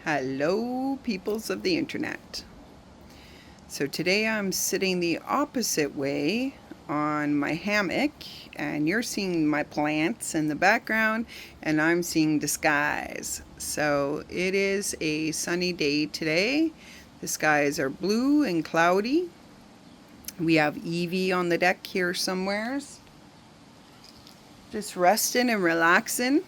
Hello, peoples of the internet. So today I'm sitting the opposite way on my hammock, and you're seeing my plants in the background, and I'm seeing the skies. So it is a sunny day today. The skies are blue and cloudy. We have Evie on the deck here somewheres, just resting and relaxing.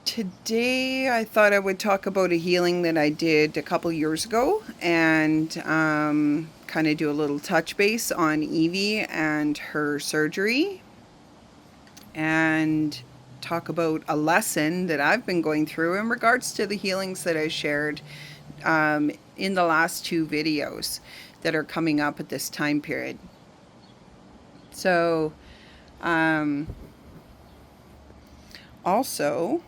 Today, I thought I would talk about a healing that I did a couple years ago and kind of do a little touch base on Evie and her surgery and talk about a lesson that I've been going through in regards to the healings that I shared in the last two videos that are coming up at this time period. So, also,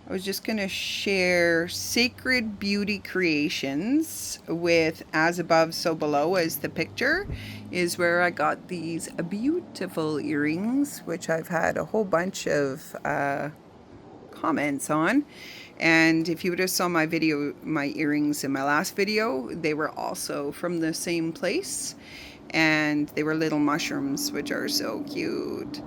I was just going to share Sacred Beauty Creations with As Above, So Below as the picture is where I got these beautiful earrings, which I've had a whole bunch of comments on. And if you would have saw my earrings in my last video, they were also from the same place. And they were little mushrooms, which are so cute.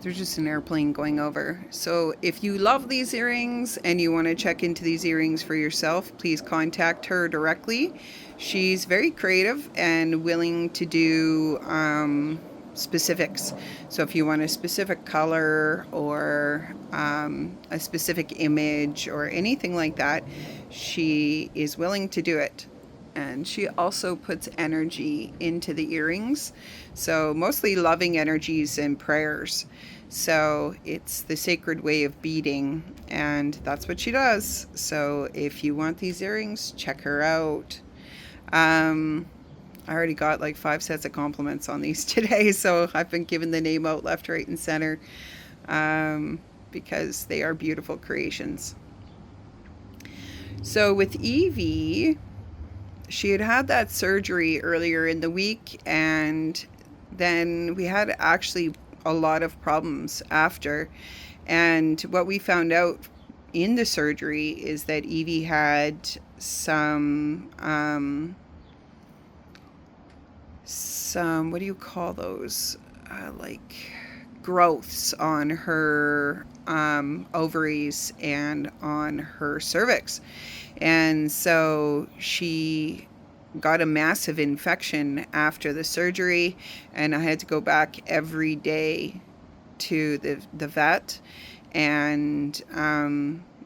There's just an airplane going over. So if you love these earrings and you want to check into these earrings for yourself, please contact her directly. She's very creative and willing to do specifics. So if you want a specific color or a specific image or anything like that, she is willing to do it. And she also puts energy into the earrings. So mostly loving energies and prayers. So it's the sacred way of beading, and that's what she does. So if you want these earrings, check her out. I already got like 5 sets of compliments on these today. So I've been giving the name out left, right, and center because they are beautiful creations. So with Evie, she had that surgery earlier in the week, and then we had actually a lot of problems after. And what we found out in the surgery is that Evie had some what do you call those? Like growths on her ovaries and on her cervix. And so she got a massive infection after the surgery, and I had to go back every day to the vet. And,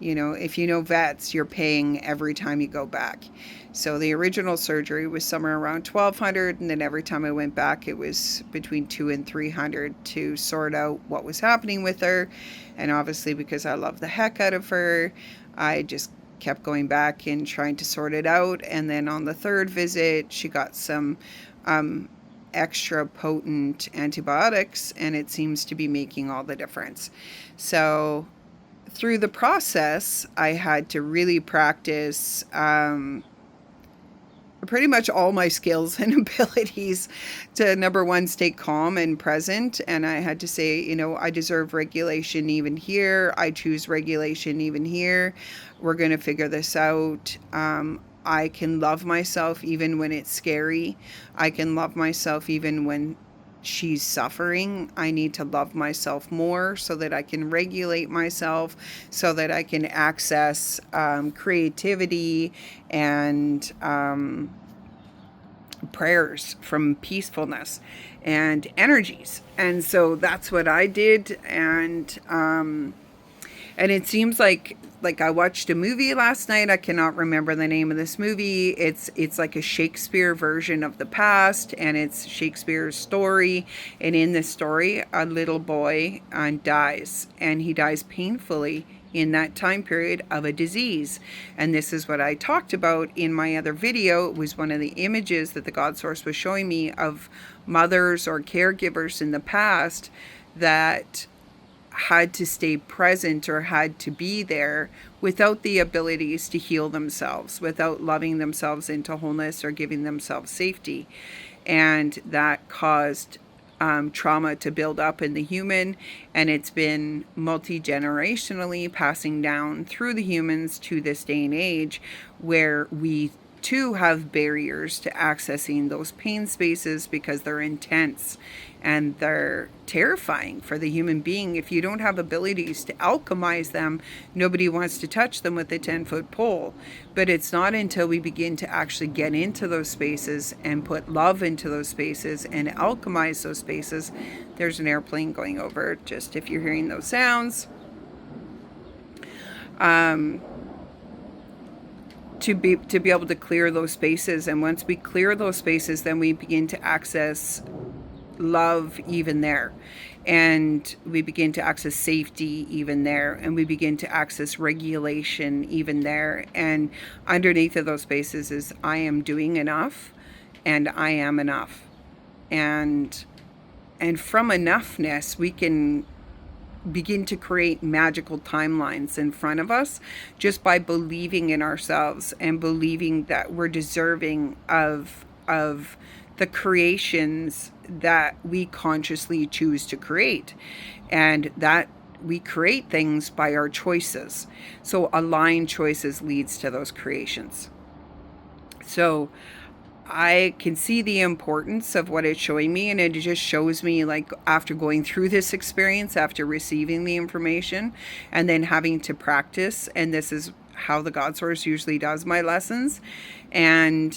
if you know vets, you're paying every time you go back. So the original surgery was somewhere around $1,200, and then every time I went back, it was between $200 and $300 to sort out what was happening with her. And obviously, because I love the heck out of her, I just kept going back and trying to sort it out. And then on the third visit, she got some extra potent antibiotics, and it seems to be making all the difference. So through the process, I had to really practice pretty much all my skills and abilities to, number one, stay calm and present. And I had to say, I deserve regulation even here. I choose regulation even here. We're going to figure this out. I can love myself even when it's scary. I can love myself even when she's suffering. I need to love myself more so that I can regulate myself, so that I can access creativity and prayers from peacefulness and energies. And so that's what I did. And it seems like I watched a movie last night. I cannot remember the name of this movie. It's like a Shakespeare version of the past, and it's Shakespeare's story. And in this story, a little boy dies, and he dies painfully in that time period of a disease. And this is what I talked about in my other video. It was one of the images that the God Source was showing me of mothers or caregivers in the past that had to stay present or had to be there without the abilities to heal themselves, without loving themselves into wholeness or giving themselves safety. And that caused trauma to build up in the human, and it's been multi-generationally passing down through the humans to this day and age, where we too have barriers to accessing those pain spaces because they're intense and they're terrifying for the human being. If you don't have abilities to alchemize them, nobody wants to touch them with a 10-foot pole. But it's not until we begin to actually get into those spaces and put love into those spaces and alchemize those spaces. There's an airplane going over, just if you're hearing those sounds. To be able to clear those spaces. And once we clear those spaces, then we begin to access love even there, and we begin to access safety even there, and we begin to access regulation even there. And underneath of those spaces is I am doing enough, and I am enough. And from enoughness, we can begin to create magical timelines in front of us, just by believing in ourselves and believing that we're deserving of the creations that we consciously choose to create, and that we create things by our choices. So aligned choices leads to those creations. So I can see the importance of what it's showing me, and it just shows me, like, after going through this experience, after receiving the information and then having to practice, and this is how the God Source usually does my lessons, and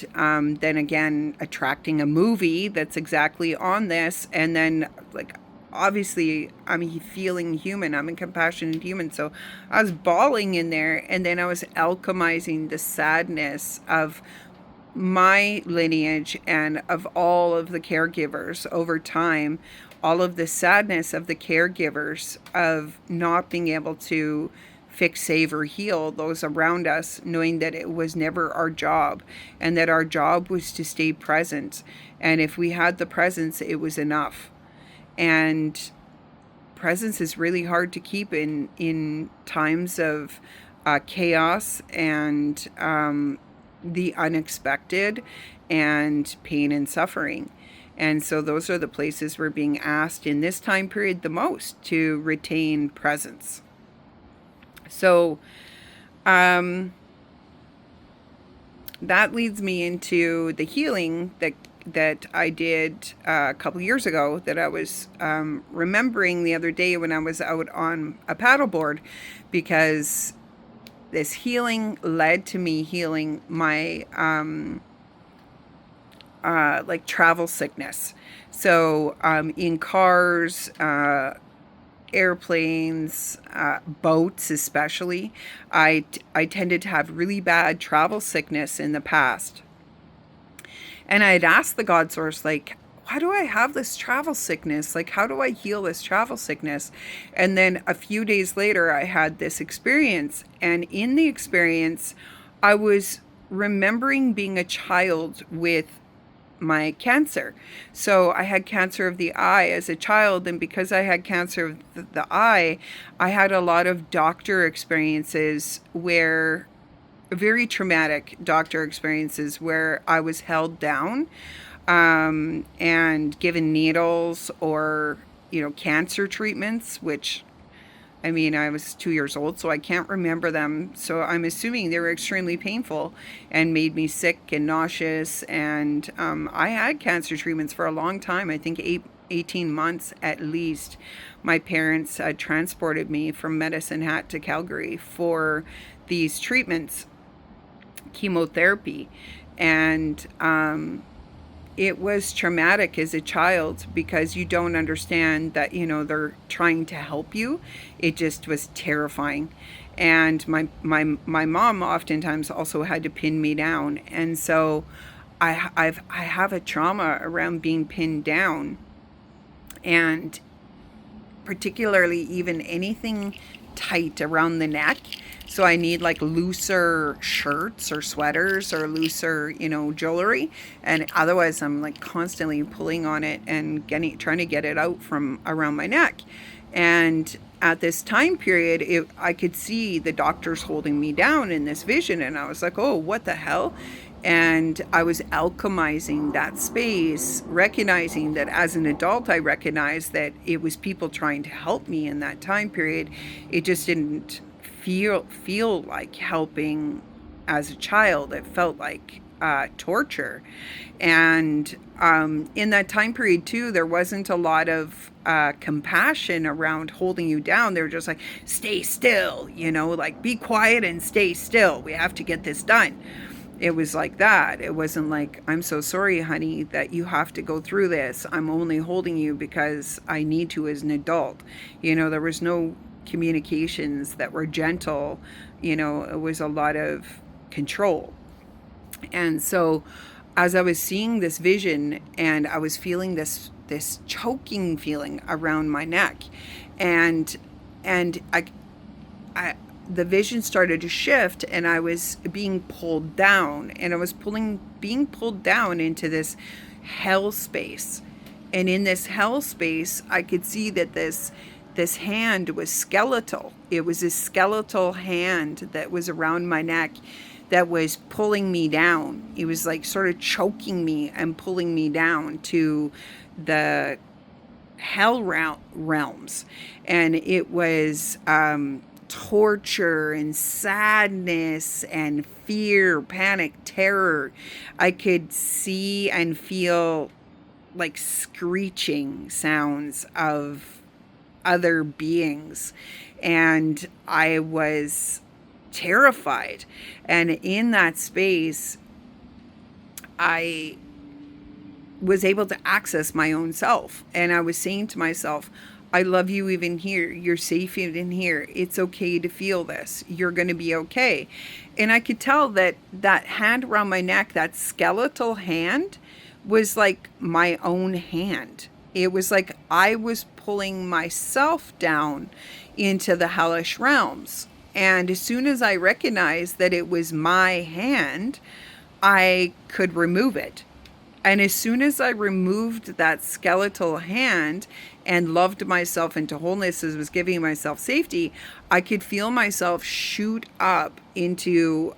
then again attracting a movie that's exactly on this, and then, like, obviously I'm a feeling human, I'm a compassionate human, so I was bawling in there, and then I was alchemizing the sadness of my lineage and of all of the caregivers over time, all of the sadness of the caregivers of not being able to fix, save, or heal those around us, knowing that it was never our job, and that our job was to stay present. And if we had the presence, it was enough. And presence is really hard to keep in times of chaos and the unexpected and pain and suffering. And so those are the places we're being asked in this time period the most to retain presence. So that leads me into the healing that I did a couple years ago, that I was remembering the other day when I was out on a paddleboard, because this healing led to me healing my like travel sickness. So in cars, airplanes, boats especially, I tended to have really bad travel sickness in the past. And I had asked the God Source, like, why do I have this travel sickness? Like, how do I heal this travel sickness? And then a few days later, I had this experience. And in the experience, I was remembering being a child with my cancer. So I had cancer of the eye as a child. And because I had cancer of the eye, I had a lot of doctor experiences where, very traumatic doctor experiences where I was held down and given needles or, cancer treatments, which, I mean, I was 2 years old, so I can't remember them. So I'm assuming they were extremely painful and made me sick and nauseous. And I had cancer treatments for a long time, I think 18 months at least. My parents transported me from Medicine Hat to Calgary for these treatments, chemotherapy. And it was traumatic as a child because you don't understand that, they're trying to help you. It just was terrifying. And my mom oftentimes also had to pin me down. And so I have a trauma around being pinned down, and particularly even anything tight around the neck. So I need like looser shirts or sweaters or looser, jewelry. And otherwise I'm like constantly pulling on it and trying to get it out from around my neck. And at this time period, I could see the doctors holding me down in this vision. And I was like, oh, what the hell? And I was alchemizing that space, recognizing that as an adult, I recognized that it was people trying to help me in that time period. It just didn't feel like helping as a child. It felt like torture. And in that time period, too, there wasn't a lot of compassion around holding you down. They were just like, stay still, like be quiet and stay still. We have to get this done. It was like that. It wasn't like, I'm so sorry, honey, that you have to go through this. I'm only holding you because I need to as an adult. There was no communications that were gentle. It was a lot of control. And so as I was seeing this vision and I was feeling this choking feeling around my neck, and I the vision started to shift, and I was being pulled down, and I was being pulled down into this hell space. And in this hell space, I could see that this hand was skeletal. It was a skeletal hand that was around my neck that was pulling me down. It was like sort of choking me and pulling me down to the hell realms. And it was torture and sadness and fear, panic, terror. I could see and feel like screeching sounds of other beings. And I was terrified. And in that space, I was able to access my own self. And I was saying to myself, I love you even here. You're safe even here. It's okay to feel this. You're going to be okay. And I could tell that that hand around my neck, that skeletal hand, was like my own hand. It was like I was pulling myself down into the hellish realms. And as soon as I recognized that it was my hand, I could remove it. And as soon as I removed that skeletal hand and loved myself into wholeness, as was giving myself safety, I could feel myself shoot up into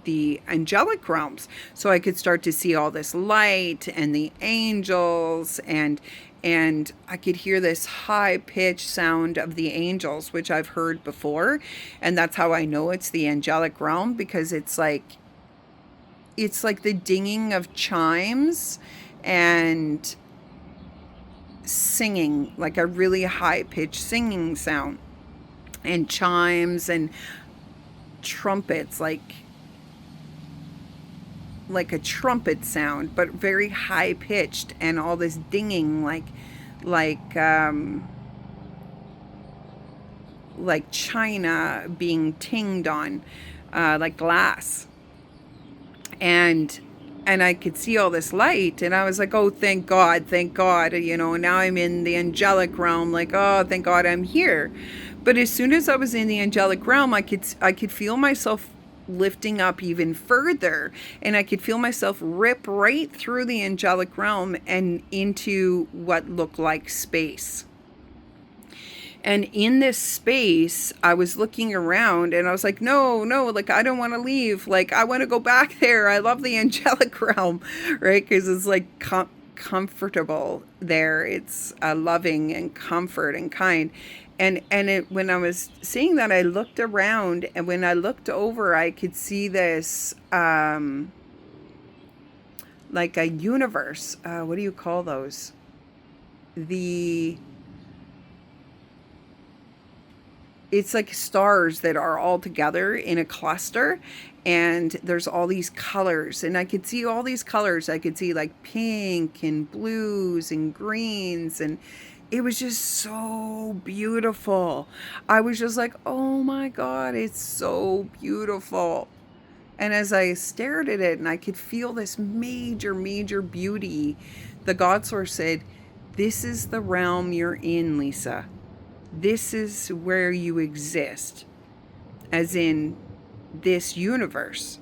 the angelic realms. So I could start to see all this light and the angels, and I could hear this high-pitched sound of the angels, which I've heard before. And that's how I know it's the angelic realm, because it's like the dinging of chimes and singing, like a really high-pitched singing sound, and chimes and trumpets, like a trumpet sound, but very high-pitched, and all this dinging, like china being tinged on, like glass. And I could see all this light, and I was like, oh, thank God, now I'm in the angelic realm, like, oh, thank God I'm here. But as soon as I was in the angelic realm, I could feel myself lifting up even further, and I could feel myself rip right through the angelic realm and into what looked like space. And in this space, I was looking around, and I was like, no, like, I don't want to leave. Like, I want to go back there. I love the angelic realm, right? Because it's like comfortable there. It's loving and comfort and kind. And when I was seeing that, I looked around, and when I looked over, I could see this, like a universe. What do you call those? It's like stars that are all together in a cluster, and there's all these colors, and I could see all these colors. I could see like pink and blues and greens, and it was just so beautiful. I was just like, oh my God, it's so beautiful. And as I stared at it and I could feel this major, major beauty, the God Source said, this is the realm you're in, Lisa. This is where you exist, as in this universe.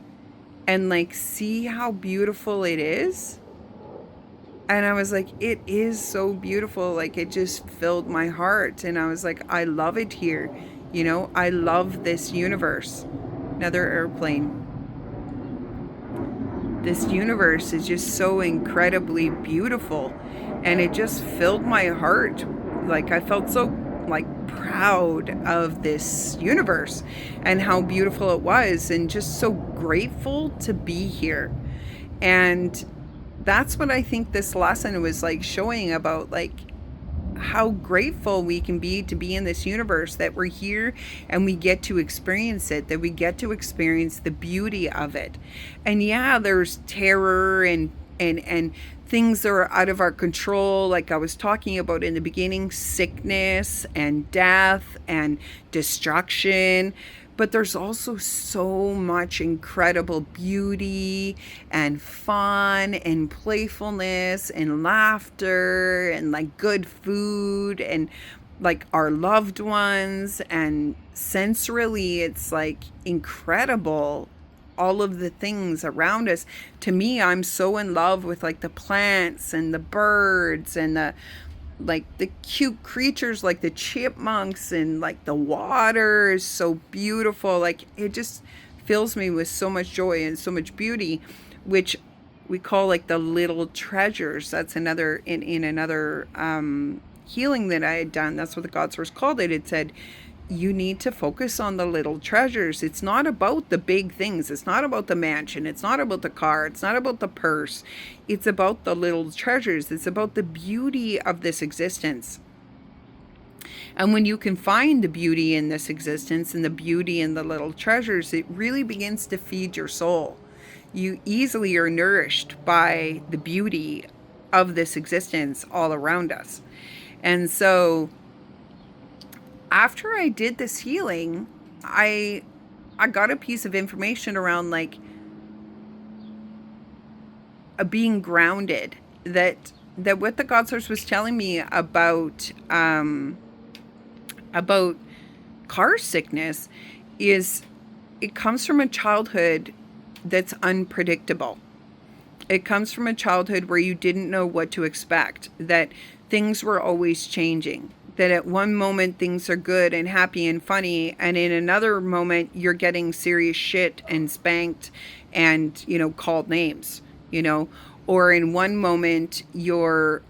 And like, see how beautiful it is? And I was like, it is so beautiful. Like, it just filled my heart. And I was like, I love it here. I love this universe. Another airplane. this universe is just so incredibly beautiful, and it just filled my heart. Like, I felt so like proud of this universe and how beautiful it was, and just so grateful to be here. And that's what I think this lesson was like showing about, like how grateful we can be to be in this universe, that we're here and we get to experience it, that we get to experience the beauty of it. And yeah, there's terror and things that are out of our control, like I was talking about in the beginning, sickness and death and destruction. But there's also so much incredible beauty and fun and playfulness and laughter and like good food and like our loved ones. And sensorily, it's like incredible, all of the things around us. To me, I'm so in love with like the plants and the birds and the like the cute creatures like the chipmunks, and like the water is so beautiful. Like, it just fills me with so much joy and so much beauty, which we call like the little treasures. That's another in another healing that I had done. That's what the God Source called it. It said, you need to focus on the little treasures. It's not about the big things. It's not about the mansion. It's not about the car. It's not about the purse. It's about the little treasures. It's about the beauty of this existence. And when you can find the beauty in this existence and the beauty in the little treasures, it really begins to feed your soul. You easily are nourished by the beauty of this existence all around us. And so after I did this healing, I got a piece of information around like being grounded, that what the God Source was telling me about car sickness is, it comes from a childhood that's unpredictable. It comes from a childhood where you didn't know what to expect, that things were always changing, that at one moment things are good and happy and funny, and in another moment you're getting serious shit and spanked and, called names, or in one moment you're,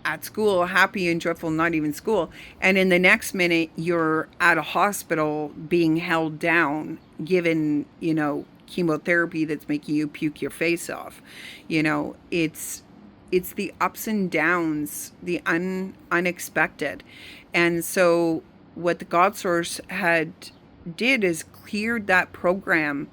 at school, happy and joyful, not even school, and in the next minute you're at a hospital being held down, given, chemotherapy that's making you puke your face off. It's the ups and downs, the unexpected. And so what the God Source did is cleared that program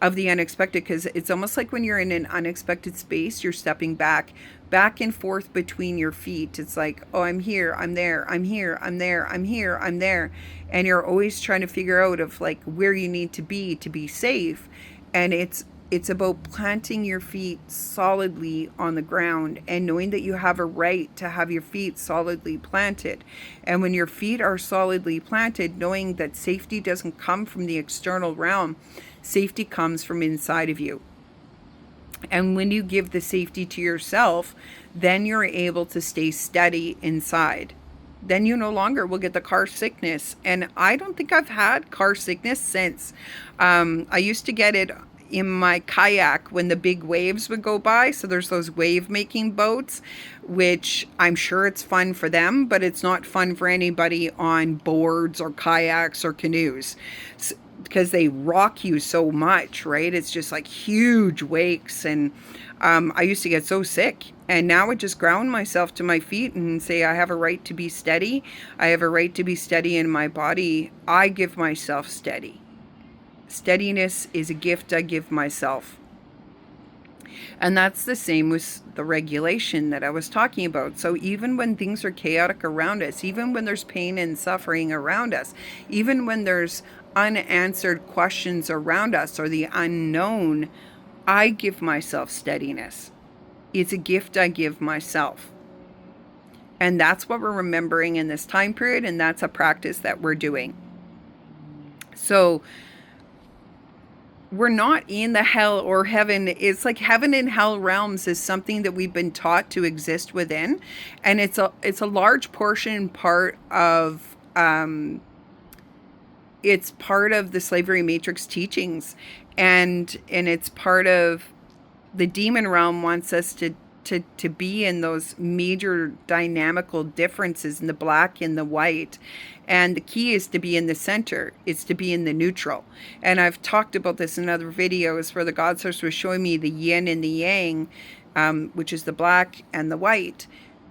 of the unexpected, because it's almost like when you're in an unexpected space, you're stepping back and forth between your feet. It's like, oh, I'm here, I'm there, I'm here, I'm there, I'm here, I'm there. And you're always trying to figure out of like where you need to be safe. And it's about planting your feet solidly on the ground and knowing that you have a right to have your feet solidly planted. And when your feet are solidly planted, knowing that safety doesn't come from the external realm, safety comes from inside of you. And when you give the safety to yourself, then you're able to stay steady inside. Then you no longer will get the car sickness. And I don't think I've had car sickness since. I used to get it in my kayak when the big waves would go by. So there's those wave making boats, which I'm sure it's fun for them, but it's not fun for anybody on boards or kayaks or canoes, because they rock you so much, right? It's just like huge wakes. And I used to get so sick. And now I just ground myself to my feet and say, I have a right to be steady. I have a right to be steady in my body. I give myself steady. Steadiness is a gift I give myself. And that's the same with the regulation that I was talking about. So even when things are chaotic around us, even when there's pain and suffering around us, even when there's unanswered questions around us or the unknown, I give myself steadiness. It's a gift I give myself. And that's what we're remembering in this time period, and that's a practice that we're doing. So we're not in the hell or heaven. It's like heaven and hell realms is something that we've been taught to exist within. And it's a large part of, it's part of the slavery matrix teachings. and it's part of the demon realm wants us to be in those major dynamical differences in the black and the white. And the key is to be in the center. It's to be in the neutral. And I've talked about this in other videos where the God Source was showing me the yin and the yang, which is the black and the white.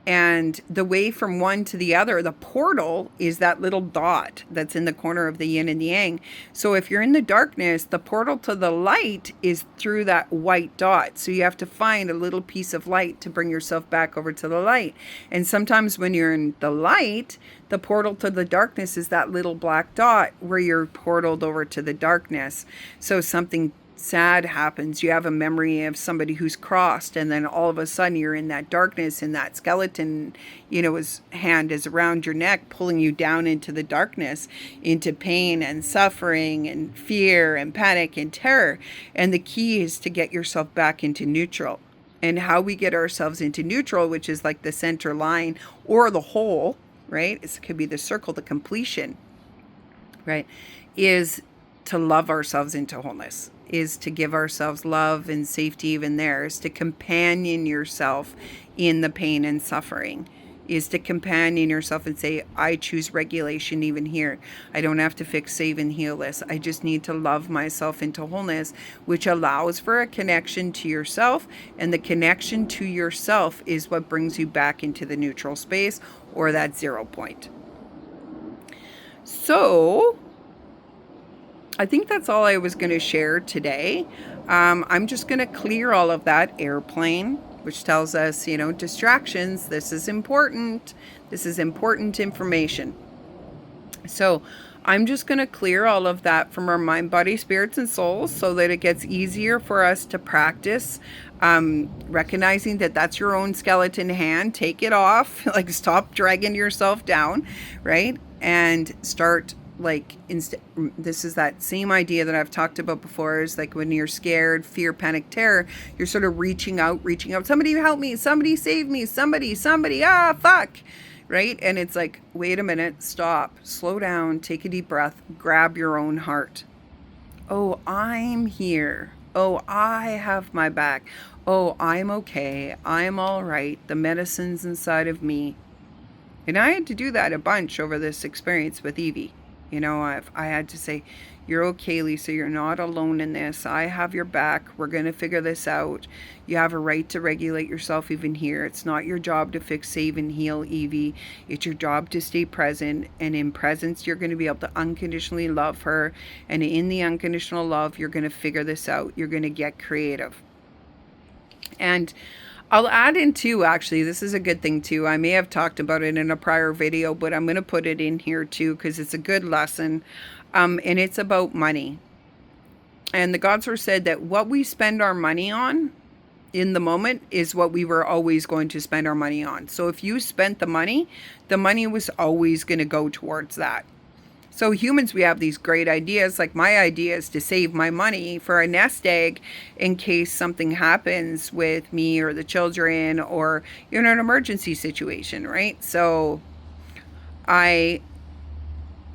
And the way from one to the other, the portal is that little dot that's in the corner of the yin and the yang. So if you're in the darkness, the portal to the light is through that white dot. So you have to find a little piece of light to bring yourself back over to the light. And sometimes when you're in the light, the portal to the darkness is that little black dot where you're portaled over to the darkness. So something sad happens, you have a memory of somebody who's crossed, and then all of a sudden you're in that darkness, and that skeleton, his hand is around your neck, pulling you down into the darkness, into pain and suffering and fear and panic and terror. And the key is to get yourself back into neutral. And how we get ourselves into neutral, which is like the center line or the whole, right? It could be the circle, the completion, right? Is to love ourselves into wholeness, is to give ourselves love and safety even there, is to companion yourself in the pain and suffering, is to companion yourself and say, I choose regulation even here. I don't have to fix, save, and heal this. I just need to love myself into wholeness, which allows for a connection to yourself. And the connection to yourself is what brings you back into the neutral space or that 0 point. So I think that's all I was going to share today. I'm just going to clear all of that airplane, which tells us, distractions. This is important. This is important information. So I'm just going to clear all of that from our mind, body, spirits, and souls so that it gets easier for us to practice recognizing that that's your own skeleton hand. Take it off. Like, stop dragging yourself down, right? And start this is that same idea that I've talked about before, is like when you're scared, fear, panic, terror, you're sort of reaching out, somebody help me, somebody save me, somebody, fuck, right? And it's like, wait a minute, stop, slow down, take a deep breath, grab your own heart. Oh, I'm here. Oh, I have my back. Oh, I'm okay. I'm all right. The medicine's inside of me. And I had to do that a bunch over this experience with Evie. I had to say, you're okay, Lisa. You're not alone in this. I have your back. We're going to figure this out. You have a right to regulate yourself even here. It's not your job to fix, save, and heal, Evie. It's your job to stay present. And in presence, you're going to be able to unconditionally love her. And in the unconditional love, you're going to figure this out. You're going to get creative. And I'll add in too, actually, this is a good thing too. I may have talked about it in a prior video, but I'm going to put it in here too because it's a good lesson. And it's about money. And the God Source said that what we spend our money on in the moment is what we were always going to spend our money on. So if you spent the money was always going to go towards that. So humans, we have these great ideas. Like, my idea is to save my money for a nest egg in case something happens with me or the children, or an emergency situation, right? So I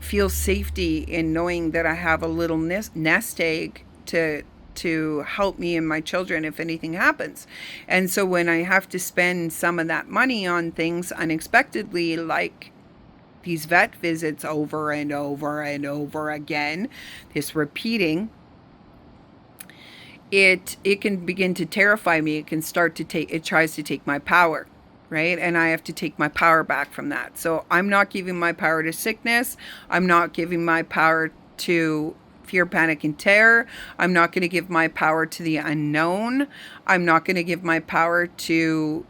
feel safety in knowing that I have a little nest egg to help me and my children if anything happens. And so when I have to spend some of that money on things unexpectedly, like these vet visits over and over and over again, this repeating, it can begin to terrify me. It tries to take my power, right? And I have to take my power back from that. So I'm not giving my power to sickness. I'm not giving my power to fear, panic, and terror. I'm not going to give my power to the unknown. I'm not going to give my power to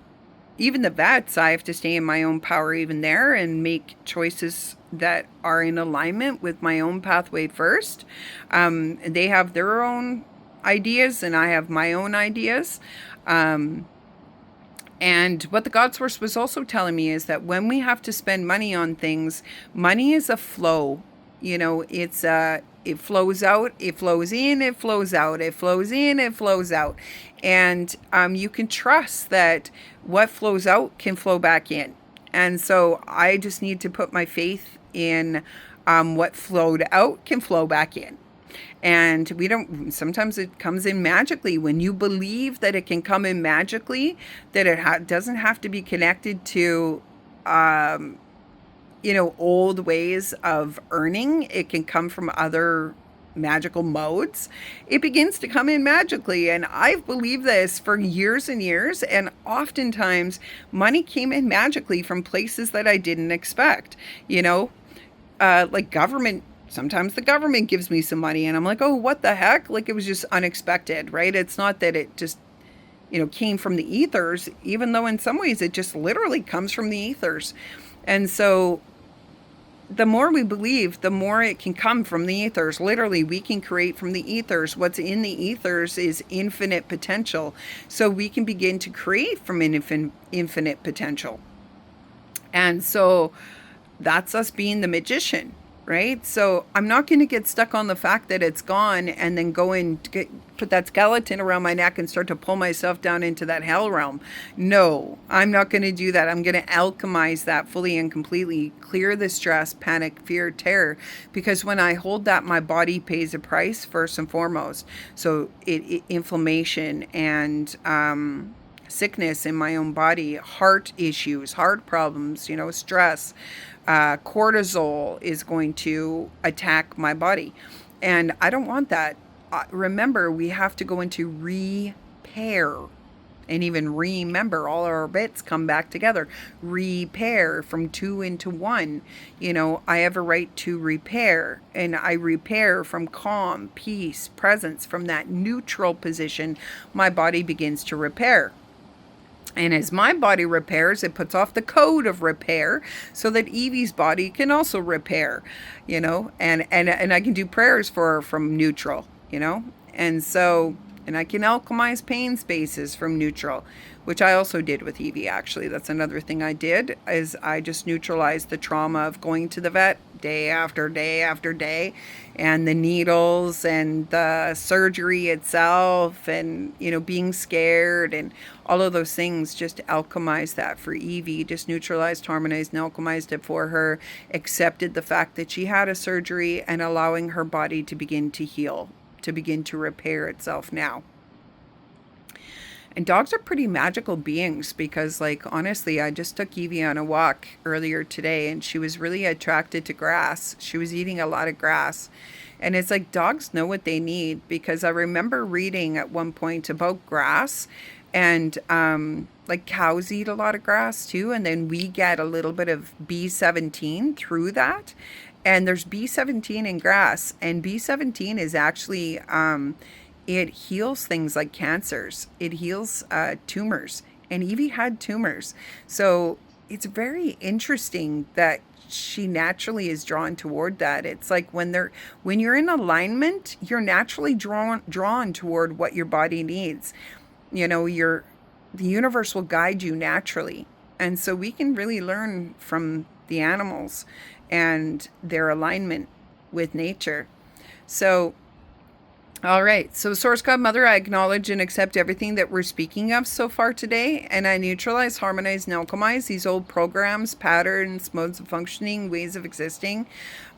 even the vets. I have to stay in my own power even there and make choices that are in alignment with my own pathway first. They have their own ideas and I have my own ideas. And what the God Source was also telling me is that when we have to spend money on things, money is a flow. It flows out, it flows in, it flows out, it flows in, it flows out. And you can trust that what flows out can flow back in. And so I just need to put my faith in what flowed out can flow back in. And we don't, sometimes it comes in magically. When you believe that it can come in magically, that it doesn't have to be connected to, old ways of earning, it can come from other magical modes. It begins to come in magically. And I've believed this for years and years. And oftentimes, money came in magically from places that I didn't expect. Like government. Sometimes the government gives me some money and I'm like, oh, what the heck? Like, it was just unexpected, right? It's not that it just, came from the ethers, even though in some ways it just literally comes from the ethers. And so the more we believe, the more it can come from the ethers. Literally, we can create from the ethers. What's in the ethers is infinite potential. So we can begin to create from infinite potential. And so that's us being the magician, right? So I'm not going to get stuck on the fact that it's gone and then go and put that skeleton around my neck and start to pull myself down into that hell realm. No, I'm not going to do that. I'm going to alchemize that fully and completely, clear the stress, panic, fear, terror, because when I hold that, my body pays a price first and foremost. So inflammation and sickness in my own body, heart issues, heart problems, stress, cortisol is going to attack my body. And I don't want that. Remember, we have to go into repair. And even remember, all our bits come back together. Repair from two into one. I have a right to repair. And I repair from calm, peace, presence. From that neutral position, my body begins to repair. And as my body repairs, it puts off the code of repair so that Evie's body can also repair, and I can do prayers for her from neutral, and so, and I can alchemize pain spaces from neutral, which I also did with Evie, actually. That's another thing I did, is I just neutralized the trauma of going to the vet day after day after day, and the needles and the surgery itself, and being scared and all of those things. Just alchemized that for Evie, just neutralized, harmonized, and alchemized it for her, accepted the fact that she had a surgery, and allowing her body to begin to heal, to begin to repair itself now. And dogs are pretty magical beings, because, honestly, I just took Evie on a walk earlier today and she was really attracted to grass. She was eating a lot of grass. And it's like dogs know what they need, because I remember reading at one point about grass, and cows eat a lot of grass too. And then we get a little bit of B17 through that. And there's B17 in grass, and B17 is actually, it heals things like cancers. It heals tumors. And Evie had tumors. So it's very interesting that she naturally is drawn toward that. It's like when you're in alignment, you're naturally drawn toward what your body needs. The universe will guide you naturally. And so we can really learn from the animals and their alignment with nature. So, all right. So, Source God Mother, I acknowledge and accept everything that we're speaking of so far today. And I neutralize, harmonize, and alchemize these old programs, patterns, modes of functioning, ways of existing.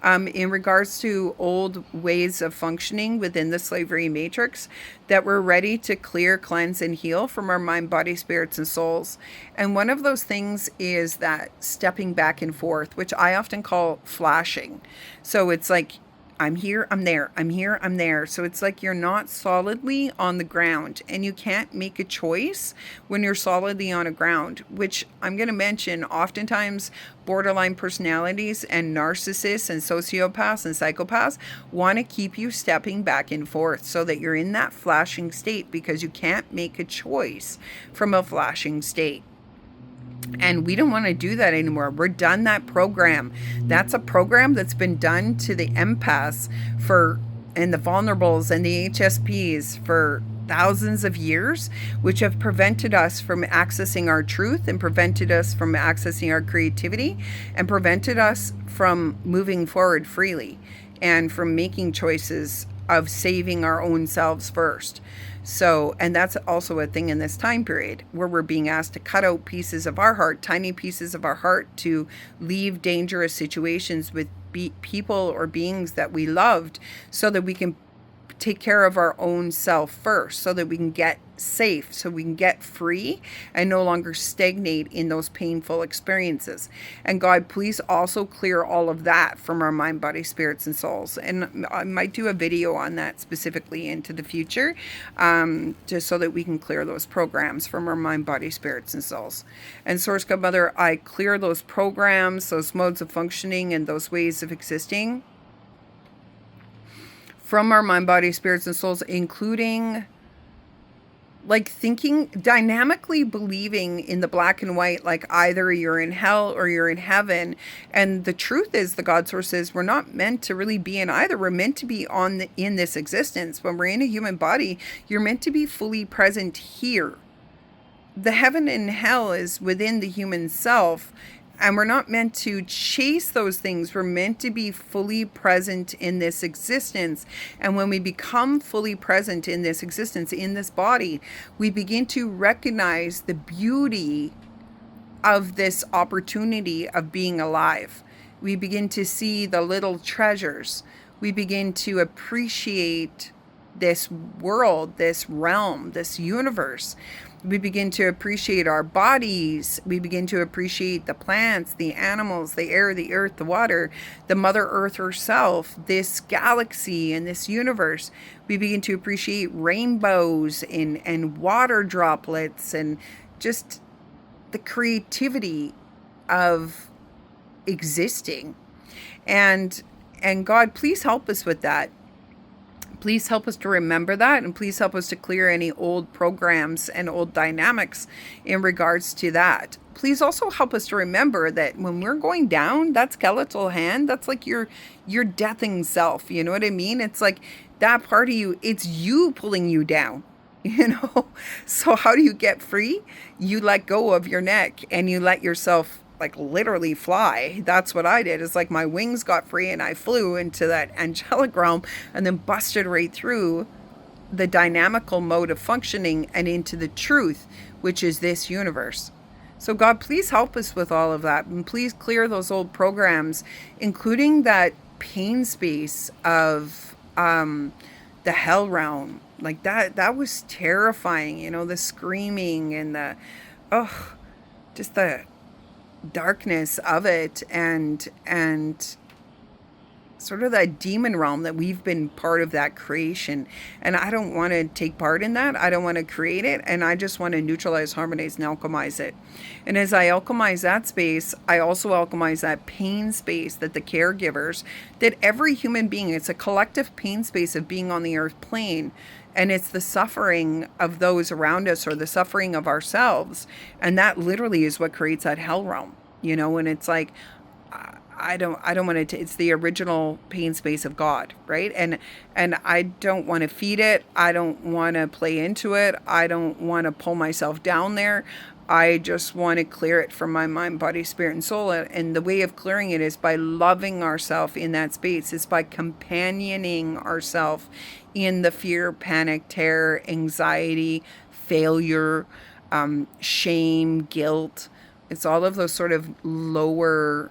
In regards to old ways of functioning within the slavery matrix, that we're ready to clear, cleanse, and heal from our mind, body, spirits, and souls. And one of those things is that stepping back and forth, which I often call flashing. So it's like, I'm here, I'm there, I'm here, I'm there. So it's like you're not solidly on the ground, and you can't make a choice when you're solidly on a ground, which I'm going to mention oftentimes borderline personalities and narcissists and sociopaths and psychopaths want to keep you stepping back and forth so that you're in that flashing state, because you can't make a choice from a flashing state. And we don't want to do that anymore. We're done that program. That's a program that's been done to the empaths and the vulnerables and the HSPs for thousands of years, which have prevented us from accessing our truth, and prevented us from accessing our creativity, and prevented us from moving forward freely, and from making choices of saving our own selves first. So, and that's also a thing in this time period where we're being asked to cut out pieces of our heart, tiny pieces of our heart, to leave dangerous situations with people or beings that we loved, so that we can take care of our own self first so that we can get safe, so we can get free and no longer stagnate in those painful experiences. And God, please also clear all of that from our mind, body, spirits, and souls. And I might do a video on that specifically into the future, just so that we can clear those programs from our mind, body, spirits, and souls. And Source God Mother, I clear those programs, those modes of functioning, and those ways of existing from our mind, body, spirits, and souls, including like thinking, dynamically believing in the black and white, like either you're in hell or you're in heaven. And the truth is, the God Source says, we're not meant to really be in either. We're meant to be in this existence. When we're in a human body, you're meant to be fully present here. The heaven and hell is within the human self. And we're not meant to chase those things. We're meant to be fully present in this existence. And when we become fully present in this existence, in this body, we begin to recognize the beauty of this opportunity of being alive. We begin to see the little treasures. We begin to appreciate this world, this realm, this universe. We begin to appreciate our bodies. We begin to appreciate the plants, the animals, the air, the earth, the water, the Mother Earth herself, this galaxy and this universe. We begin to appreciate rainbows and water droplets and just the creativity of existing. And God, please help us with that. Please help us to remember that, and please help us to clear any old programs and old dynamics in regards to that. Please also help us to remember that when we're going down, that skeletal hand, that's like your deathing self. You know what I mean? It's like that part of you, it's you pulling you down, you know? So how do you get free? You let go of your neck and you let yourself like literally fly. That's what I did. It's like my wings got free and I flew into that angelic realm and then busted right through the dynamical mode of functioning and into the truth, which is this universe. So God, please help us with all of that, and please clear those old programs, including that pain space of the hell realm. Like that was terrifying, you know, the screaming and the just the darkness of it, and sort of that demon realm that we've been part of that creation. And I don't want to take part in that. I don't want to create it. And I just want to neutralize, harmonize, and alchemize it. And as I alchemize that space, I also alchemize that pain space that the caregivers, that every human being, it's a collective pain space of being on the earth plane. And it's the suffering of those around us or the suffering of ourselves. And that literally is what creates that hell realm, you know, and it's like, I don't want to, it's the original pain space of God, right? And I don't want to feed it. I don't want to play into it. I don't want to pull myself down there. I just want to clear it from my mind, body, spirit, and soul. And the way of clearing it is by loving ourselves in that space. It's by companioning ourselves in the fear, panic, terror, anxiety, failure, shame, guilt. It's all of those sort of lower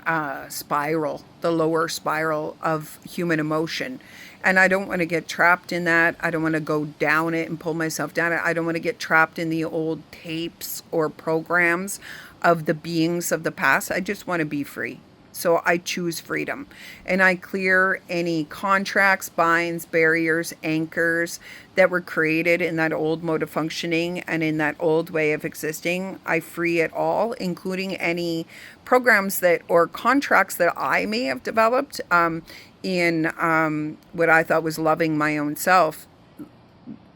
the lower spiral of human emotion. And I don't want to get trapped in that. I don't want to go down it and pull myself down it. I don't want to get trapped in the old tapes or programs of the beings of the past. I just want to be free. So I choose freedom, and I clear any contracts, binds, barriers, anchors that were created in that old mode of functioning and in that old way of existing. I free it all, including any programs that or contracts that I may have developed in what I thought was loving my own self,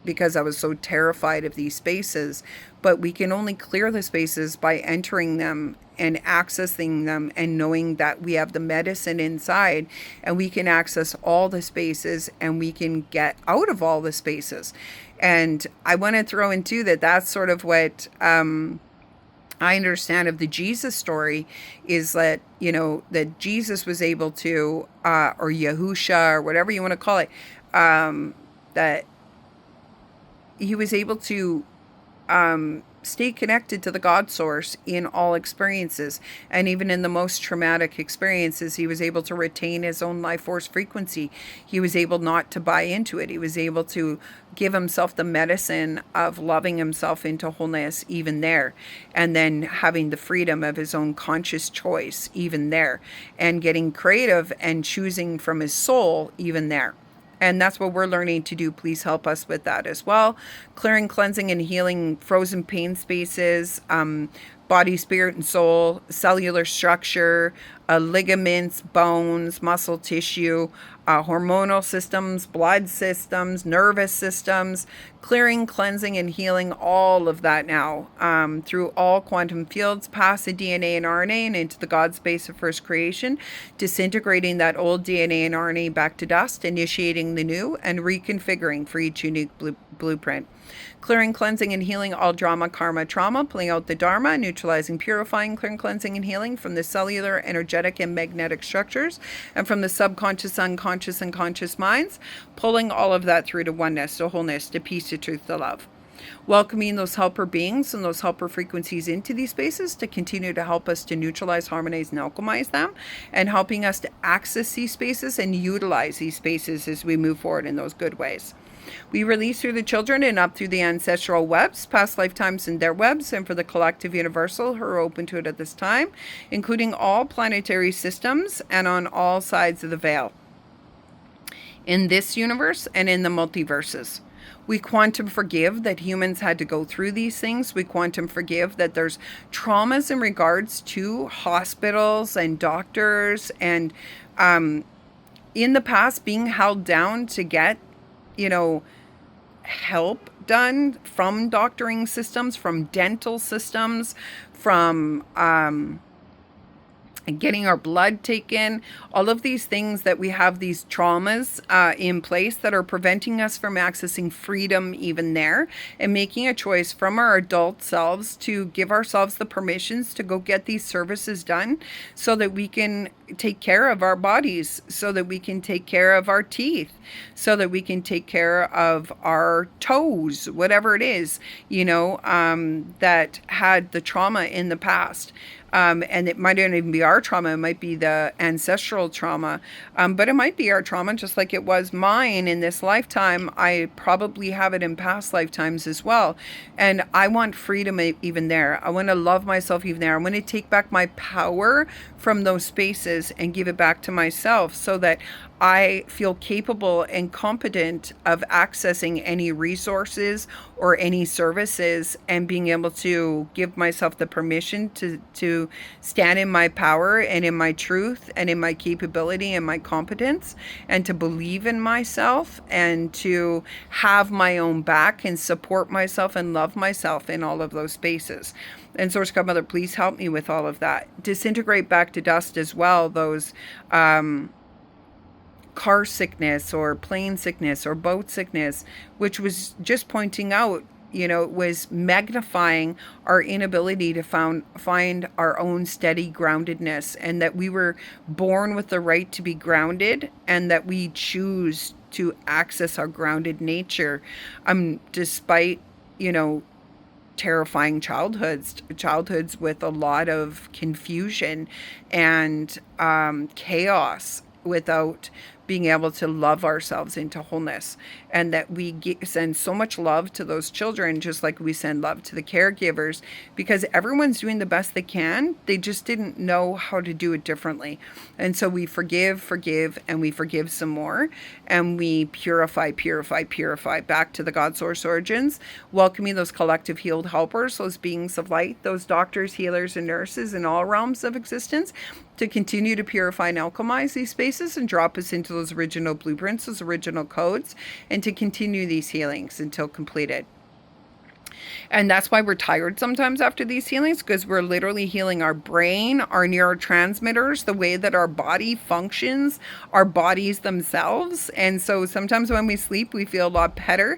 because I was so terrified of these spaces. But we can only clear the spaces by entering them and accessing them and knowing that we have the medicine inside, and we can access all the spaces and we can get out of all the spaces. And I want to throw in too that that's sort of what I understand of the Jesus story, is that, you know, that Jesus was able to, or Yahusha, or whatever you want to call it, that he was able to stay connected to the God source in all experiences. And even in the most traumatic experiences, he was able to retain his own life force frequency. He was able not to buy into it. He was able to give himself the medicine of loving himself into wholeness even there, and then having the freedom of his own conscious choice even there, and getting creative and choosing from his soul even there. And that's what we're learning to do. Please help us with that as well. Clearing, cleansing, and healing frozen pain spaces, body, spirit, and soul, cellular structure, ligaments, bones, muscle tissue, hormonal systems, blood systems, nervous systems, clearing, cleansing, and healing all of that now through all quantum fields, past the DNA and RNA and into the God space of first creation, disintegrating that old DNA and RNA back to dust, initiating the new, and reconfiguring for each unique blueprint. Clearing, cleansing, and healing all drama, karma, trauma, pulling out the dharma, neutralizing, purifying, clearing, cleansing, and healing from the cellular, energetic, and magnetic structures, and from the subconscious, unconscious, and conscious minds, pulling all of that through to oneness, to wholeness, to peace, to truth, to love. Welcoming those helper beings and those helper frequencies into these spaces to continue to help us to neutralize, harmonize, and alchemize them, and helping us to access these spaces and utilize these spaces as we move forward in those good ways. We release through the children and up through the ancestral webs, past lifetimes and their webs, and for the collective universal who are open to it at this time, including all planetary systems and on all sides of the veil, in this universe and in the multiverses. We quantum forgive that humans had to go through these things. We quantum forgive that there's traumas in regards to hospitals and doctors and in the past being held down to get help done from doctoring systems, from dental systems, from getting our blood taken, all of these things that we have these traumas in place that are preventing us from accessing freedom even there, and making a choice from our adult selves to give ourselves the permissions to go get these services done so that we can take care of our bodies, so that we can take care of our teeth, so that we can take care of our toes, whatever it is, that had the trauma in the past. And it might not even be our trauma. It might be the ancestral trauma. But it might be our trauma, just like it was mine in this lifetime. I probably have it in past lifetimes as well. And I want freedom even there. I want to love myself even there. I want to take back my power from those spaces and give it back to myself so that I feel capable and competent of accessing any resources or any services, and being able to give myself the permission to stand in my power and in my truth and in my capability and my competence, and to believe in myself and to have my own back and support myself and love myself in all of those spaces. And Source Godmother, please help me with all of that. Disintegrate back to dust as well, those car sickness or plane sickness or boat sickness, which was just pointing out, it was magnifying our inability to find our own steady groundedness, and that we were born with the right to be grounded, and that we choose to access our grounded nature, despite, terrifying childhoods with a lot of confusion and chaos, without being able to love ourselves into wholeness. And that we send so much love to those children, just like we send love to the caregivers, because everyone's doing the best they can. They just didn't know how to do it differently. And so we forgive, and we forgive some more, and we purify back to the God source origins, welcoming those collective healed helpers, those beings of light, those doctors, healers, and nurses in all realms of existence, to continue to purify and alchemize these spaces and drop us into those original blueprints, those original codes, and to continue these healings until completed. And that's why we're tired sometimes after these healings, because we're literally healing our brain, our neurotransmitters, the way that our body functions, our bodies themselves. And so sometimes when we sleep, we feel a lot better.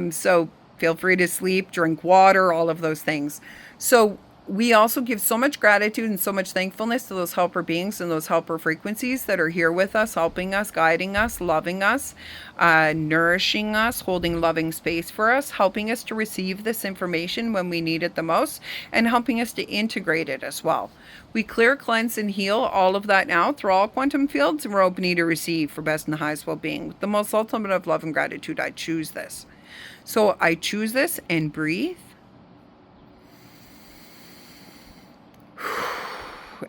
So feel free to sleep, drink water, all of those things. So We also give so much gratitude and so much thankfulness to those helper beings and those helper frequencies that are here with us, helping us, guiding us, loving us, nourishing us, holding loving space for us, helping us to receive this information when we need it the most, and helping us to integrate it as well. We clear, cleanse, and heal all of that now through all quantum fields, and we're open to receive for best and highest well-being. With the most ultimate of love and gratitude, I choose this. So I choose this and breathe.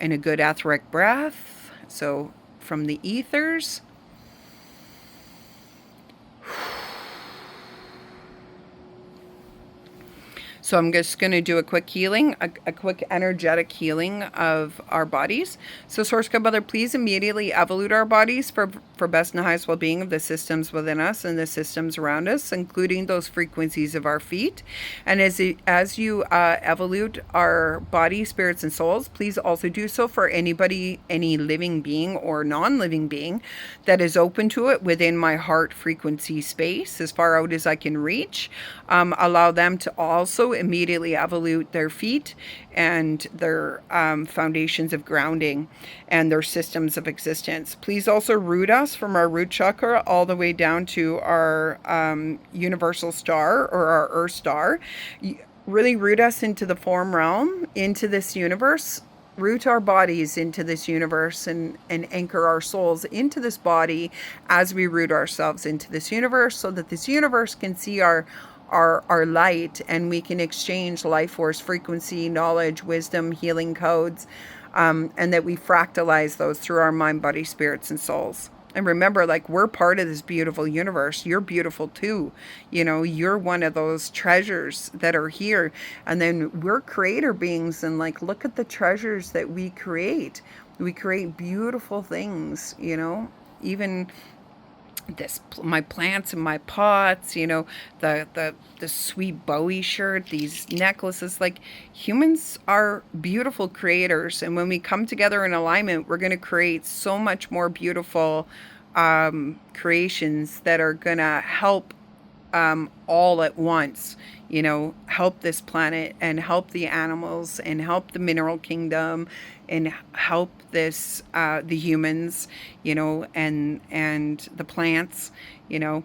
And a good etheric breath. So from the ethers. So I'm just going to do a quick healing, a quick energetic healing of our bodies. So Source God Mother, please immediately evolute our bodies for best and highest well-being of the systems within us and the systems around us, including those frequencies of our feet. And as you evolute our bodies, spirits, and souls, please also do so for anybody, any living being or non-living being that is open to it within my heart frequency space, as far out as I can reach. Allow them to also immediately evolute their feet and their foundations of grounding and their systems of existence. Please also root us from our root chakra all the way down to our universal star or our earth star. Really root us into the form realm, into this universe. Root our bodies into this universe and anchor our souls into this body as we root ourselves into this universe, so that this universe can see our light, and we can exchange life force, frequency, knowledge, wisdom, healing codes, and that we fractalize those through our mind, body, spirits, and souls. And remember, like, we're part of this beautiful universe. You're beautiful too. You know, you're one of those treasures that are here. And then we're creator beings, and like, look at the treasures that we create. We create beautiful things, you know, even this, my plants and my pots, you know, the sweet Bowie shirt, these necklaces. Like, humans are beautiful creators, and when we come together in alignment, we're going to create so much more beautiful creations that are going to help all at once, you know, help this planet and help the animals and help the mineral kingdom and help this the humans, you know, and the plants. You know,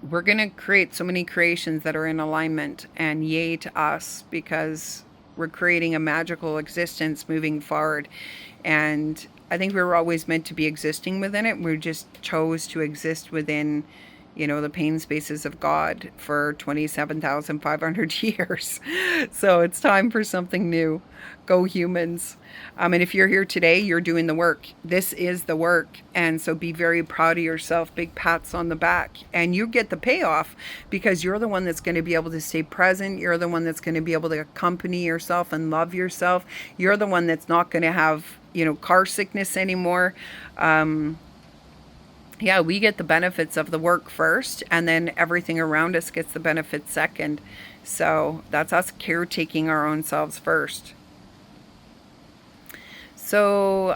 we're going to create so many creations that are in alignment, and yay to us, because we're creating a magical existence moving forward. And I think we were always meant to be existing within it. We just chose to exist within, you know, the pain spaces of God for 27,500 years. So it's time for something new. Go humans. And if you're here today, you're doing the work. This is the work. And so be very proud of yourself. Big pats on the back. And you get the payoff, because you're the one that's going to be able to stay present. You're the one that's going to be able to accompany yourself and love yourself. You're the one that's not going to have, you know, car sickness anymore. Yeah, we get the benefits of the work first, and then everything around us gets the benefits second. So that's us caretaking our own selves first. So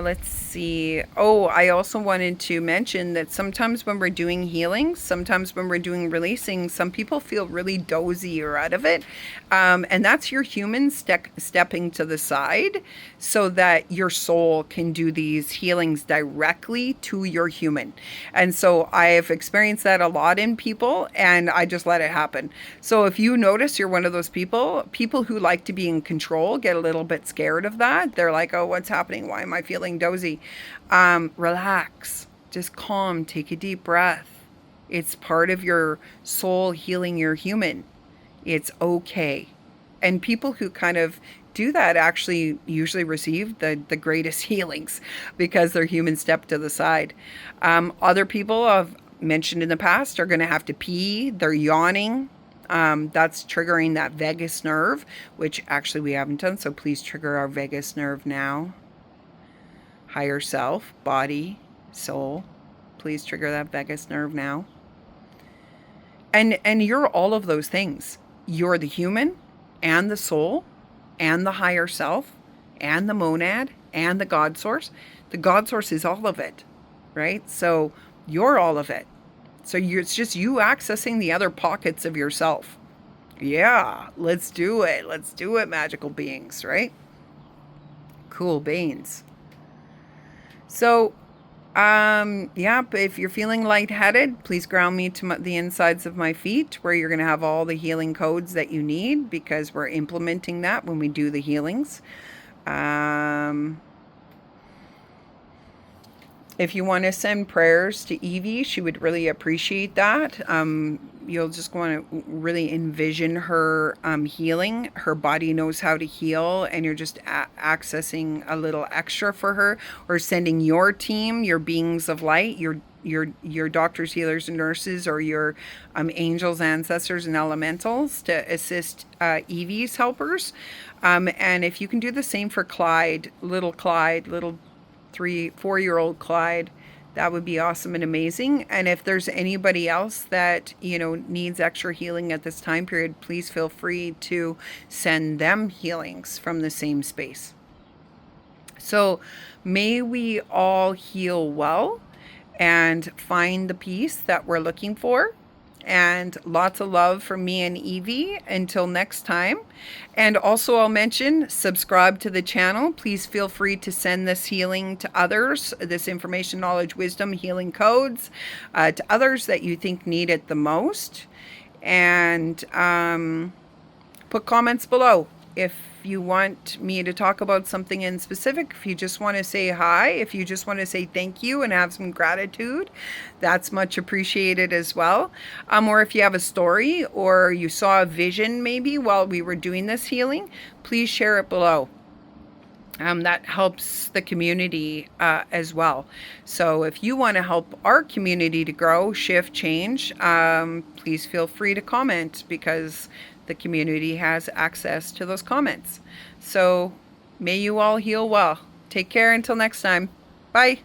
let's see. Oh, I also wanted to mention that sometimes when we're doing healing, sometimes when we're doing releasing, some people feel really dozy or out of it. And that's your human stepping to the side so that your soul can do these healings directly to your human. And so I've experienced that a lot in people, and I just let it happen. So if you notice you're one of those people who like to be in control, get a little bit scared of that. They're like, oh, what's happening? Why am I feeling dozy? Relax, just calm, take a deep breath. It's part of your soul healing your human. It's okay. And people who kind of do that actually usually receive the greatest healings, because their human step to the side. Other people I've mentioned in the past are going to have to pee. They're yawning. That's triggering that vagus nerve, which actually we haven't done. So please trigger our vagus nerve now. Higher self, body, soul. Please trigger that vagus nerve now. And you're all of those things. You're the human and the soul and the higher self and the monad and the God source. The God source is all of it, right? So you're all of it. So it's just you accessing the other pockets of yourself. Yeah, let's do it. Let's do it, magical beings, right? Cool beans. So, yeah, but if you're feeling lightheaded, please ground me to the insides of my feet where you're going to have all the healing codes that you need because we're implementing that when we do the healings. Um, If you want to send prayers to Evie, she would really appreciate that. You'll just want to really envision her healing. Her body knows how to heal, and you're just accessing a little extra for her, or sending your team, your beings of light, your doctors, healers, and nurses, or your angels, ancestors, and elementals to assist Evie's helpers. And if you can do the same for Clyde, little 3-4 year old Clyde, that would be awesome and amazing. And if there's anybody else that needs extra healing at this time period, please feel free to send them healings from the same space. So may we all heal well and find the peace that we're looking for. And lots of love from me and Evie until next time. And also, I'll mention, subscribe to the channel. Please feel free to send this healing to others, this information, knowledge, wisdom, healing codes to others that you think need it the most. And put comments below if you want me to talk about something in specific. If you just want to say hi, if you just want to say thank you and have some gratitude, that's much appreciated as well. Or if you have a story or you saw a vision maybe while we were doing this healing, please share it below. That helps the community as well. So if you want to help our community to grow, shift, change, please feel free to comment because the community has access to those comments. So may you all heal well. Take care until next time. Bye.